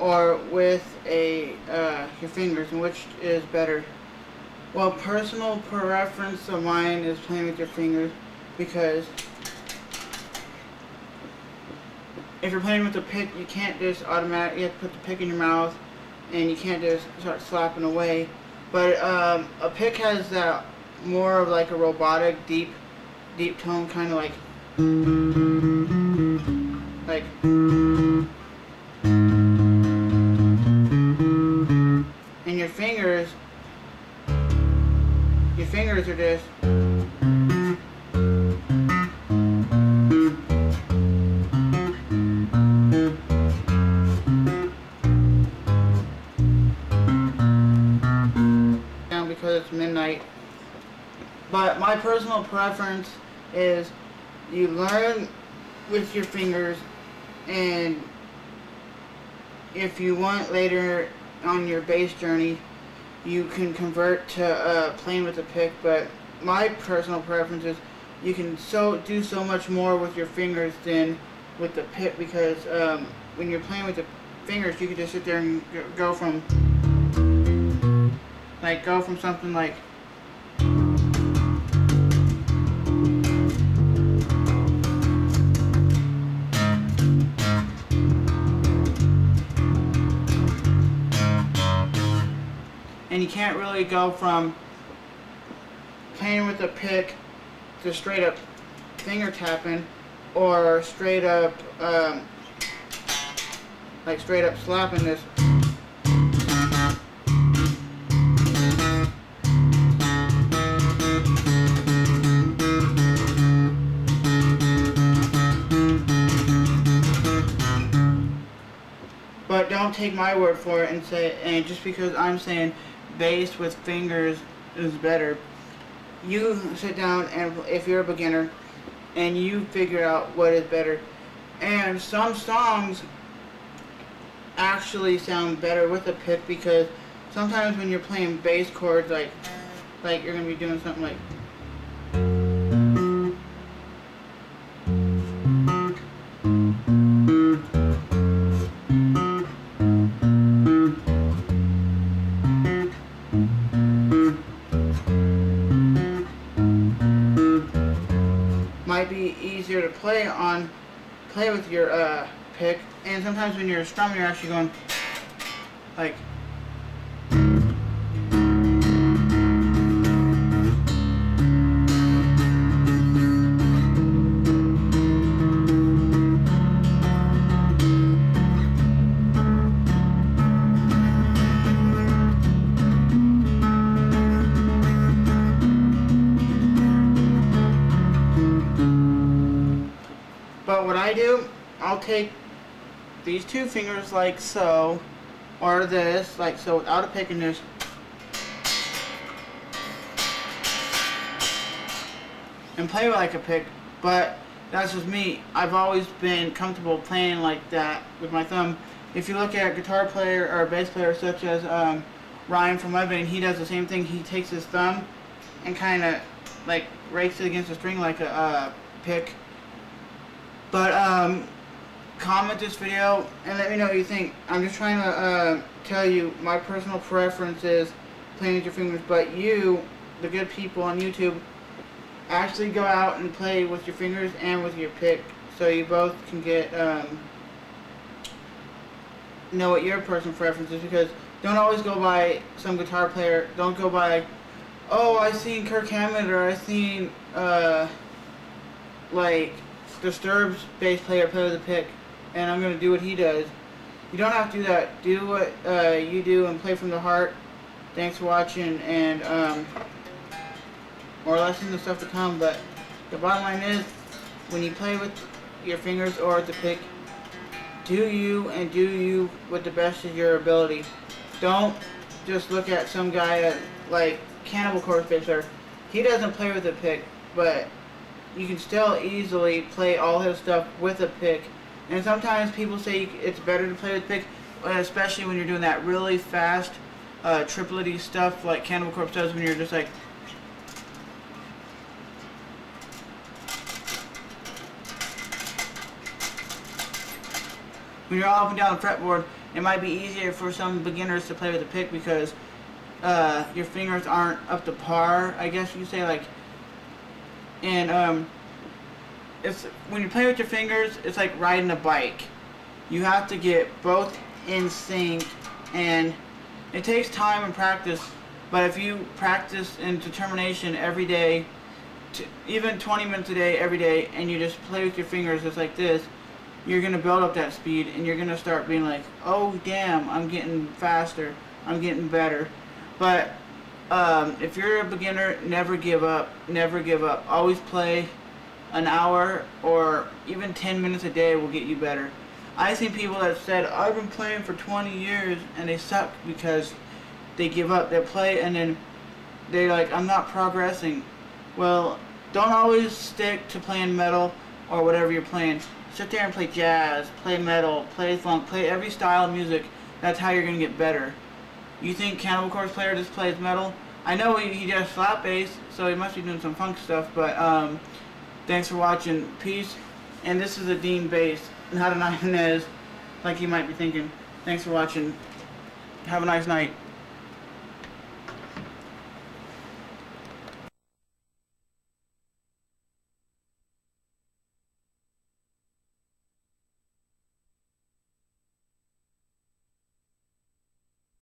or with your fingers, and which is better? Well, personal preference of mine is playing with your fingers, because if you're playing with a pick, you can't just you have to put the pick in your mouth, and you can't just start slapping away. But a pick has that more of like a robotic, deep tone, kind of like and your fingers are just down because it's midnight. But my personal preference is you learn with your fingers, and if you want later on your bass journey, you can convert to playing with a pick. But my personal preference is you can do so much more with your fingers than with the pick, because when you're playing with the fingers, you can just sit there and go from something like and you can't really go from playing with a pick to straight up finger tapping, or straight up slapping this. But don't take my word for it and just because I'm saying bass with fingers is better, you sit down, and if you're a beginner, and you figure out what is better. And some songs actually sound better with a pick, because sometimes when you're playing bass chords, like you're gonna be doing something like might be easier to play with your pick, and sometimes when you're strumming, you're actually going like But what I do, I'll take these two fingers like so, or this, like so, without a pick, and just and play like a pick. But that's just me. I've always been comfortable playing like that with my thumb. If you look at a guitar player or a bass player such as Ryan from Lebanon, he does the same thing. He takes his thumb and kind of like rakes it against the string like a pick. But comment this video and let me know what you think. I'm just trying to tell you my personal preference is playing with your fingers, but you, the good people on YouTube, actually go out and play with your fingers and with your pick, so you both can get know what your personal preference is. Because don't always go by some guitar player. Don't go by, oh, I seen Kirk Hammett, or I seen like Disturbed's bass player play with a pick, and I'm gonna do what he does. You don't have to do that. Do what you do and play from the heart. Thanks for watching, and more lessons and stuff to come. But the bottom line is, when you play with your fingers or with the pick, do you with the best of your ability. Don't just look at some guy like Cannibal Corpse bass player. He doesn't play with a pick, but you can still easily play all his stuff with a pick. And sometimes people say it's better to play with pick, especially when you're doing that really fast triplet-y stuff like Cannibal Corpse does, when you're just like when you're all up and down the fretboard. it might be easier for some beginners to play with a pick because your fingers aren't up to par, I guess you could say, like, and it's when you play with your fingers, it's like riding a bike. You have to get both in sync, and it takes time and practice, but if you practice and determination every day, even 20 minutes a day, every day, and you just play with your fingers just like this, you're going to build up that speed, and you're going to start being like, oh damn, I'm getting faster, I'm getting better. But if you're a beginner, never give up, never give up. Always play an hour or even 10 minutes a day will get you better. I've seen people that said, I've been playing for 20 years, and they suck because they give up. They play and then they're like, I'm not progressing. Well, don't always stick to playing metal or whatever you're playing. Sit there and play jazz, play metal, play funk, play every style of music. That's how you're going to get better. You think Cannibal Corpse player just plays metal? I know he does flat bass, so he must be doing some funk stuff, but thanks for watching. Peace. And this is a Dean bass, not an Ibanez, like you might be thinking. Thanks for watching. Have a nice night.